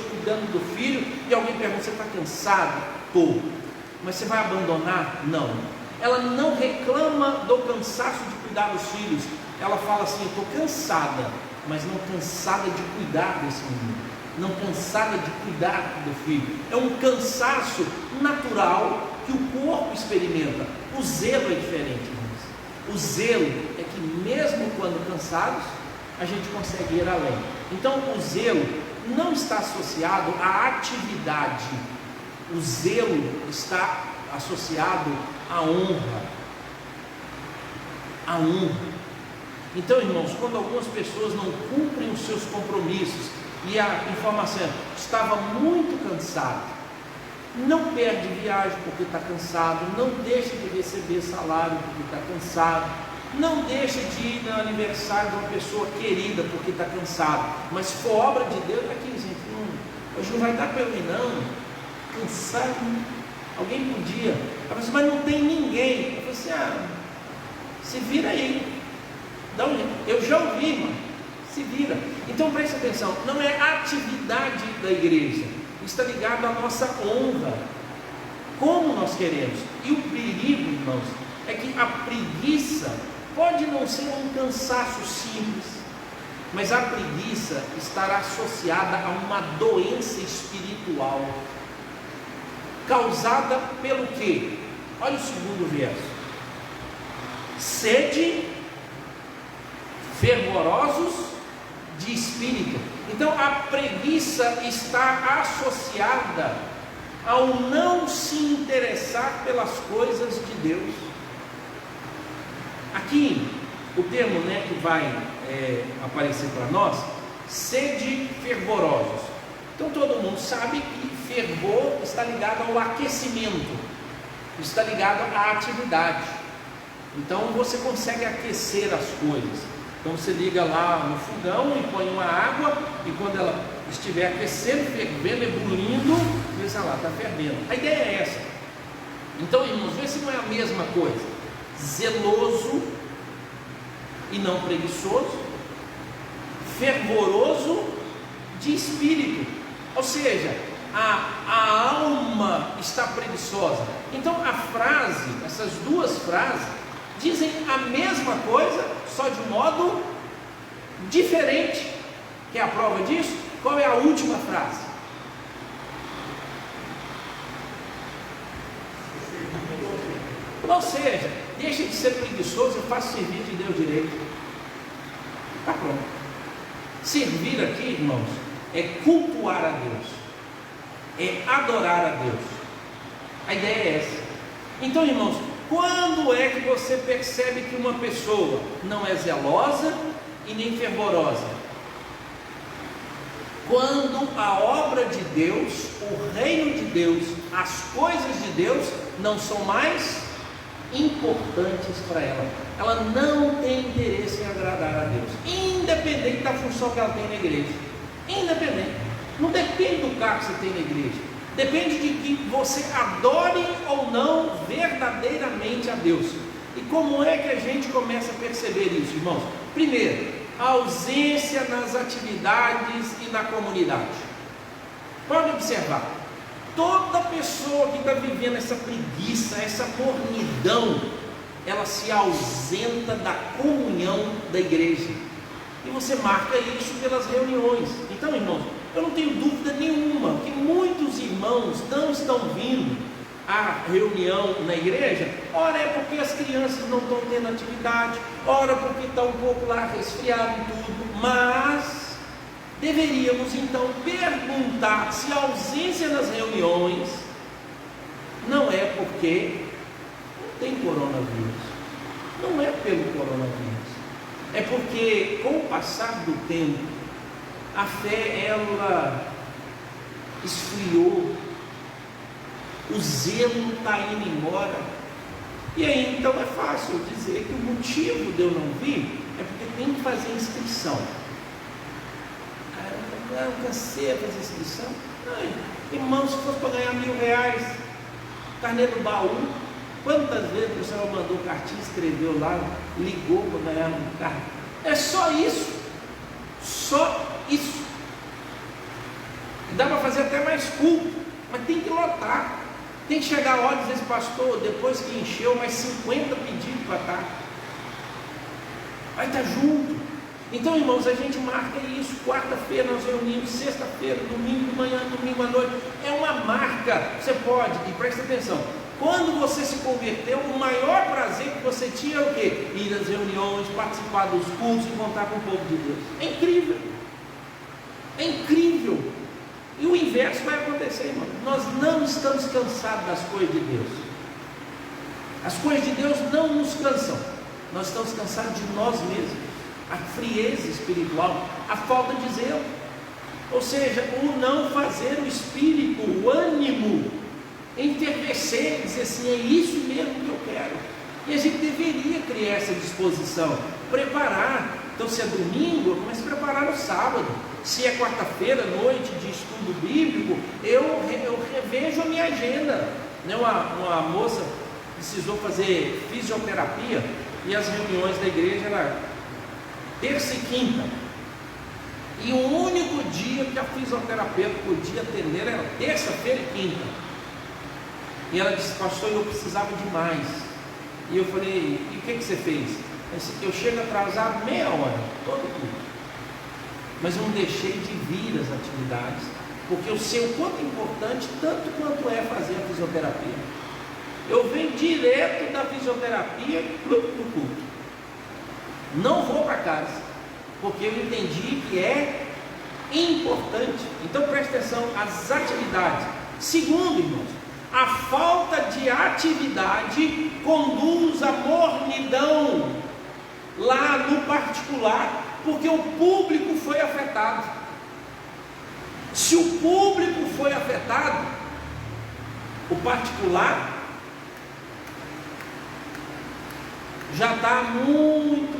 cuidando do filho, e alguém pergunta: você está cansado? Estou. Mas você vai abandonar? Não. Ela não reclama do cansaço de cuidar dos filhos. Ela fala assim: eu estou cansada, mas não cansada de cuidar desse menino, não cansada de cuidar do filho. É um cansaço natural que o corpo experimenta. O zelo é diferente, irmãos. O zelo é que mesmo quando cansados, a gente consegue ir além. Então o zelo não está associado à atividade. O zelo está associado à honra. A honra. Então, irmãos, quando algumas pessoas não cumprem os seus compromissos, e a informação estava muito cansado. Não perde viagem porque está cansado, não deixa de receber salário porque está cansado, não deixa de ir no aniversário de uma pessoa querida porque está cansado. Mas se for obra de Deus, aqui, gente, hoje não vai dar para eu ir não, cansado. Alguém podia, eu falei assim, mas não tem ninguém. Eu falei assim, se vira aí, dá um jeito. Eu já ouvi, mano, se vira. Então preste atenção, não é atividade da igreja, está ligado à nossa honra, como nós queremos. E o perigo, irmãos, é que a preguiça pode não ser um cansaço simples, mas a preguiça estará associada a uma doença espiritual, causada pelo quê? Olha o segundo verso: sede, fervorosos de espírito. Então a preguiça está associada ao não se interessar pelas coisas de Deus. Aqui o termo, que vai aparecer para nós, sede, fervorosos. Então todo mundo sabe que fervor está ligado ao aquecimento, está ligado à atividade. Então você consegue aquecer as coisas. Então você liga lá no fogão e põe uma água, e quando ela estiver aquecendo, fervendo, ebulindo, diz lá, está fervendo. A ideia é essa. Então, irmãos, vê se não é a mesma coisa: zeloso e não preguiçoso, fervoroso de espírito. Ou seja, a alma está preguiçosa. Então a frase, essas duas frases, dizem a mesma coisa, só de um modo diferente. Quer a prova disso? Qual é a última frase? Ou seja, deixa de ser preguiçoso e faça o serviço de Deus direito. Está pronto. Servir aqui, irmãos, é cultuar a Deus, é adorar a Deus. A ideia é essa. Então, irmãos, quando é que você percebe que uma pessoa não é zelosa e nem fervorosa? Quando a obra de Deus, o reino de Deus, as coisas de Deus não são mais importantes para ela. Ela não tem interesse em agradar a Deus, independente da função que ela tem na igreja. Independente. Não depende do cargo que você tem na igreja. Depende de que você adore ou não verdadeiramente a Deus. E como é que a gente começa a perceber isso, irmãos? Primeiro, a ausência nas atividades e na comunidade. Pode observar, toda pessoa que está vivendo essa preguiça, essa mornidão, ela se ausenta da comunhão da igreja. E você marca isso pelas reuniões. Então, irmãos, eu não tenho dúvida nenhuma que muitos irmãos não estão vindo à reunião na igreja. Ora é porque as crianças não estão tendo atividade, ora porque está um pouco lá resfriado e tudo. Mas deveríamos então perguntar se a ausência nas reuniões não é porque não tem coronavírus. Não é pelo coronavírus. É porque com o passar do tempo a fé ela esfriou, o zelo está indo embora. E aí então é fácil dizer que o motivo de eu não vir é porque tem que fazer inscrição. Eu cansei de fazer inscrição. Ai, irmão, se fosse para ganhar R$1.000, carnê do baú, quantas vezes o senhor mandou cartinha, escreveu lá, ligou para ganhar um carro? É só isso. Só isso. Dá para fazer até mais culto, mas tem que lotar. Tem que chegar a hora e dizer, pastor, depois que encheu, mais 50 pedidos para estar. Vai estar junto. Então, irmãos, a gente marca isso. Quarta-feira nós reunimos, sexta-feira, domingo de manhã, domingo à noite. É uma marca. Você pode, e presta atenção, quando você se converteu, o maior prazer que você tinha é o quê? Ir às reuniões, participar dos cultos e contar com o povo de Deus. É incrível. É incrível. E o inverso vai acontecer, irmão. Nós não estamos cansados das coisas de Deus. As coisas de Deus não nos cansam. Nós estamos cansados de nós mesmos. A frieza espiritual, a falta de zelo. Ou seja, o não fazer o espírito, o ânimo, enternecer, dizer assim, é isso mesmo que eu quero. E a gente deveria criar essa disposição, preparar. Então, se é domingo, eu começo a preparar no sábado. Se é quarta-feira, noite de estudo bíblico, eu revejo a minha agenda. Uma moça precisou fazer fisioterapia e as reuniões da igreja eram terça e quinta. E o único dia que a fisioterapeuta podia atender era terça-feira e quinta. E ela disse, pastor, eu precisava de mais. E eu falei, e o que você fez? Eu chego atrasado meia hora, todo culto. Mas eu não deixei de vir às atividades, porque eu sei o quanto é importante, tanto quanto é fazer a fisioterapia. Eu venho direto da fisioterapia para o culto. Não vou para casa, porque eu entendi que é importante. Então preste atenção, as atividades. Segundo, irmãos, a falta de atividade conduz à mornidão lá no particular, porque o público foi afetado. Se o público foi afetado, o particular já está há muito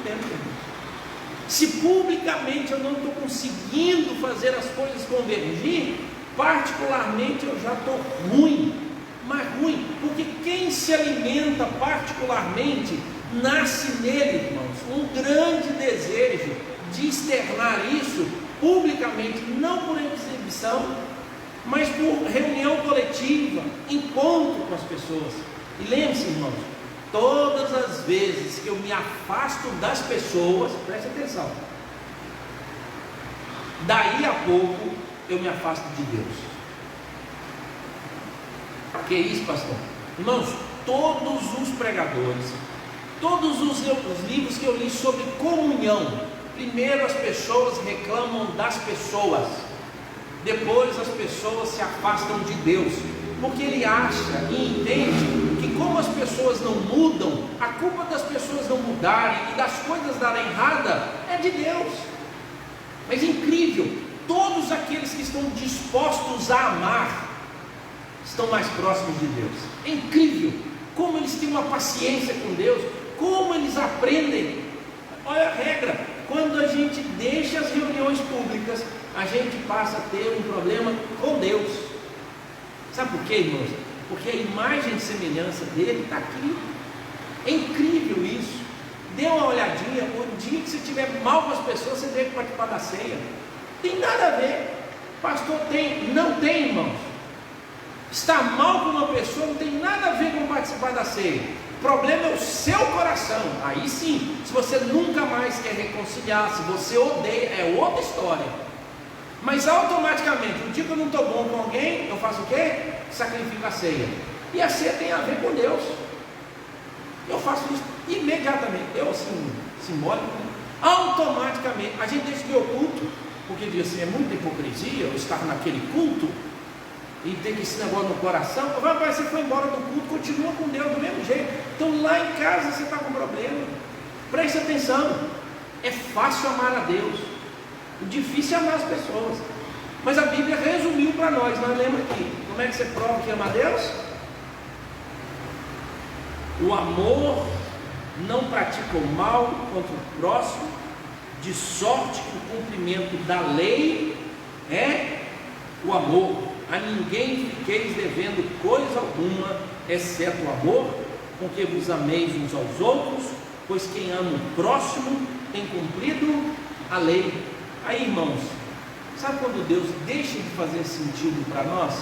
tempo. Se publicamente eu não estou conseguindo fazer as coisas convergir, particularmente eu já estou ruim, mas ruim, porque quem se alimenta particularmente, nasce nele, irmãos, um grande desejo de externar isso publicamente, não por exibição, mas por reunião coletiva, encontro com as pessoas. E lembre-se, irmãos, todas as vezes que eu me afasto das pessoas, preste atenção, daí a pouco eu me afasto de Deus. Que isso, pastor? Irmãos, todos os pregadores, todos os livros que eu li sobre comunhão, primeiro as pessoas reclamam das pessoas, depois as pessoas se afastam de Deus, porque ele acha e entende que como as pessoas não mudam, a culpa das pessoas não mudarem e das coisas darem errada é de Deus. Mas é incrível, todos aqueles que estão dispostos a amar estão mais próximos de Deus. É incrível como eles têm uma paciência com Deus, como eles aprendem. Olha a regra, quando a gente deixa as reuniões públicas, a gente passa a ter um problema com Deus. Sabe por quê, irmãos? Porque a imagem e semelhança dele está aqui. É incrível isso. Dê uma olhadinha, o dia que você estiver mal com as pessoas, você deve participar da ceia. Tem nada a ver. Pastor, não tem, irmãos. Estar mal com uma pessoa não tem nada a ver com participar da ceia. O problema é o seu coração. Aí sim, se você nunca mais quer reconciliar, se você odeia, é outra história. Mas automaticamente, o dia que eu não estou bom com alguém, eu faço o quê? Sacrifico a ceia. E a ceia tem a ver com Deus. Eu faço isso imediatamente. Eu assim, simbólico, né? Automaticamente, a gente deixa de ir ao culto, porque diz assim, é muita hipocrisia eu estar naquele culto e ter esse negócio no coração. Você foi embora do culto, continua com Deus do mesmo jeito. Então lá em casa você está com problema. Preste atenção, é fácil amar a Deus, o difícil é amar as pessoas. Mas a Bíblia resumiu para nós lembra aqui, como é que você prova que ama a Deus? O amor não pratica o mal contra o próximo, de sorte que o cumprimento da lei é o amor. A ninguém fiqueis devendo coisa alguma, exceto o amor, com que vos ameis uns aos outros, pois quem ama o próximo tem cumprido a lei. Aí, irmãos, sabe quando Deus deixa de fazer sentido para nós?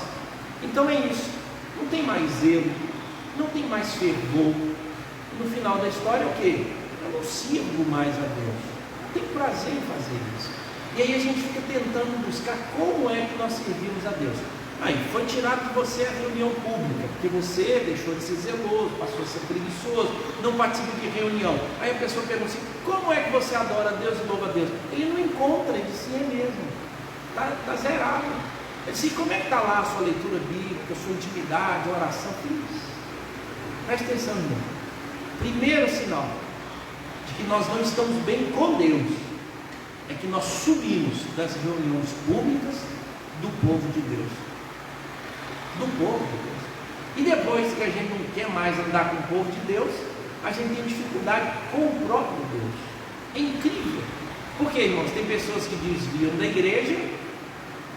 Então é isso, não tem mais zelo, não tem mais fervor. No final da história é o quê? Eu não sirvo mais a Deus, não tenho prazer em fazer isso. E aí a gente fica tentando buscar como é que nós servimos a Deus. Aí foi tirado de você a reunião pública, porque você deixou de ser zeloso, passou a ser preguiçoso, não participa de reunião. Aí a pessoa pergunta assim, como é que você adora a Deus e louva a Deus? Ele não encontra de si mesmo, está zerado. Ele disse, como é que está lá a sua leitura bíblica, a sua intimidade, a oração? Preste atenção, irmão. Primeiro sinal de que nós não estamos bem com Deus é que nós subimos das reuniões públicas do povo de Deus. Do povo de Deus. E depois que a gente não quer mais andar com o povo de Deus, a gente tem dificuldade com o próprio Deus. É incrível. Porque, irmãos, tem pessoas que desviam da igreja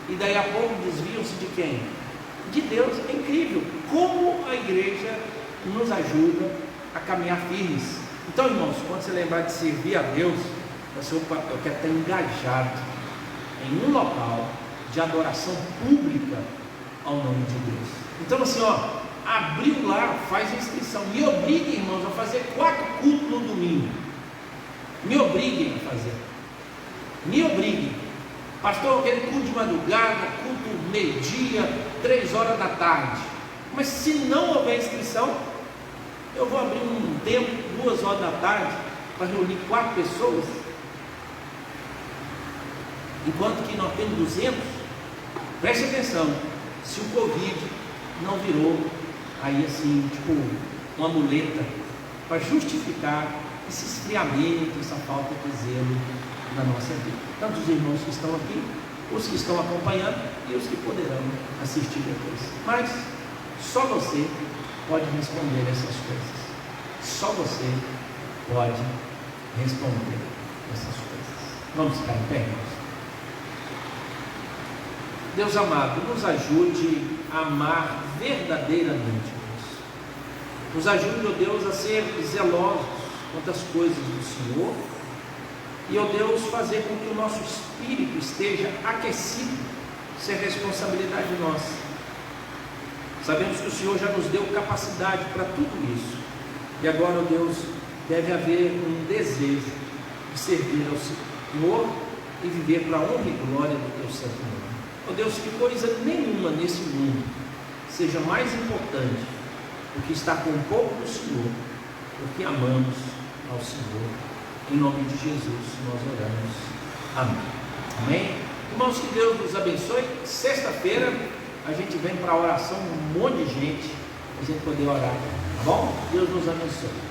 e daí a pouco desviam-se de quem? De Deus. É incrível como a igreja nos ajuda a caminhar firmes. Então, irmãos, quando você lembrar de servir a Deus, eu quero estar engajado em um local de adoração pública ao nome de Deus. Então, assim, abriu lá, faz inscrição. Me obriguem, irmãos, a fazer 4 cultos no domingo. Me obriguem a fazer. Me obriguem. Pastor, aquele culto de madrugada, culto meio-dia, 3 horas da tarde. Mas se não houver inscrição, eu vou abrir um tempo, 2 horas da tarde, para reunir 4 pessoas. Enquanto que nós temos 200, preste atenção, se o Covid não virou aí assim, tipo, uma muleta para justificar esse esfriamento, essa falta de zelo na nossa vida. Tanto os irmãos que estão aqui, os que estão acompanhando e os que poderão assistir depois. Mas só você pode responder essas coisas. Só você pode responder essas coisas. Vamos ficar em pé, irmãos? Deus amado, nos ajude a amar verdadeiramente, Deus. Nos ajude, ó Deus, a ser zelosos quanto às coisas do Senhor. E, ó Deus, fazer com que o nosso espírito esteja aquecido. Isso é responsabilidade nossa. Sabemos que o Senhor já nos deu capacidade para tudo isso. E agora, ó Deus, deve haver um desejo de servir ao Senhor e viver para a honra e glória do Teu santo nome. Ó Deus, que coisa nenhuma nesse mundo seja mais importante do que estar com o povo do Senhor, porque amamos ao Senhor. Em nome de Jesus nós oramos. Amém. Amém. Irmãos, que Deus nos abençoe. Sexta-feira a gente vem para a oração, um monte de gente, para a gente poder orar. Tá bom? Deus nos abençoe.